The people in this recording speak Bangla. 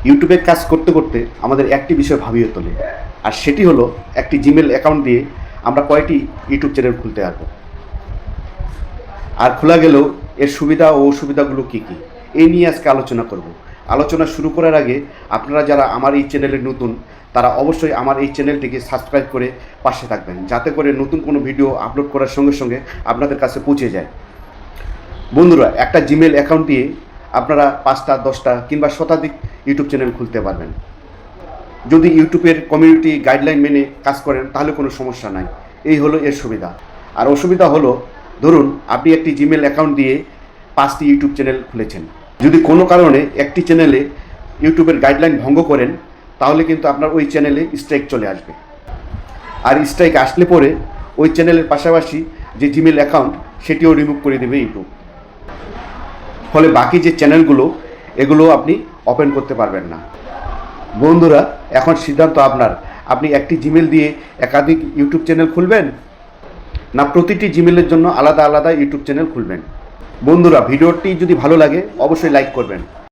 ইউটিউবে কাজ করতে করতে আমাদের একটি বিষয় ভাবিয়ে তোলে, আর সেটি হলো একটি জিমেল অ্যাকাউন্ট দিয়ে আমরা কয়টি ইউটিউব চ্যানেল খুলতে পারবো, আর খোলা গেলেও এর সুবিধা ও অসুবিধাগুলো কী কী, এই নিয়ে আজকে আলোচনা করব। আলোচনা শুরু করার আগে আপনারা যারা আমার এই চ্যানেলে নতুন, তারা অবশ্যই আমার এই চ্যানেলটিকে সাবস্ক্রাইব করে পাশে থাকবেন, যাতে করে নতুন কোনো ভিডিও আপলোড করার সঙ্গে সঙ্গে আপনাদের কাছে পৌঁছে যায়। বন্ধুরা, একটা জিমেল অ্যাকাউন্ট দিয়ে আপনারা 5টা 10টা কিংবা শতাধিক ইউটিউব চ্যানেল খুলতে পারবেন। যদি ইউটিউবের কমিউনিটি গাইডলাইন মেনে কাজ করেন তাহলে কোনো সমস্যা নাই। এই হলো এর সুবিধা। আর অসুবিধা হলো, ধরুন আপনি একটি জিমেল অ্যাকাউন্ট দিয়ে 5টি ইউটিউব চ্যানেল খুলেছেন, যদি কোনো কারণে একটি চ্যানেলে ইউটিউবের গাইডলাইন ভঙ্গ করেন তাহলে কিন্তু আপনার ওই চ্যানেলে স্ট্রাইক চলে আসবে। আর স্ট্রাইক আসলে পরে ওই চ্যানেলের পাশাপাশি যে জিমেল অ্যাকাউন্ট সেটিও রিমুভ করে দেবে ইউটিউব। ফলে বাকি যে চ্যানেলগুলো এগুলো আপনি ওপেন করতে পারবেন না। বন্ধুরা, এখন সিদ্ধান্ত আপনার। আপনি একটি জিমেল দিয়ে একাধিক ইউটিউব চ্যানেল খুলবেন, না প্রতিটি জিমেলের জন্য আলাদা আলাদা ইউটিউব চ্যানেল খুলবেন। বন্ধুরা, ভিডিওটি যদি ভালো লাগে অবশ্যই লাইক করবেন।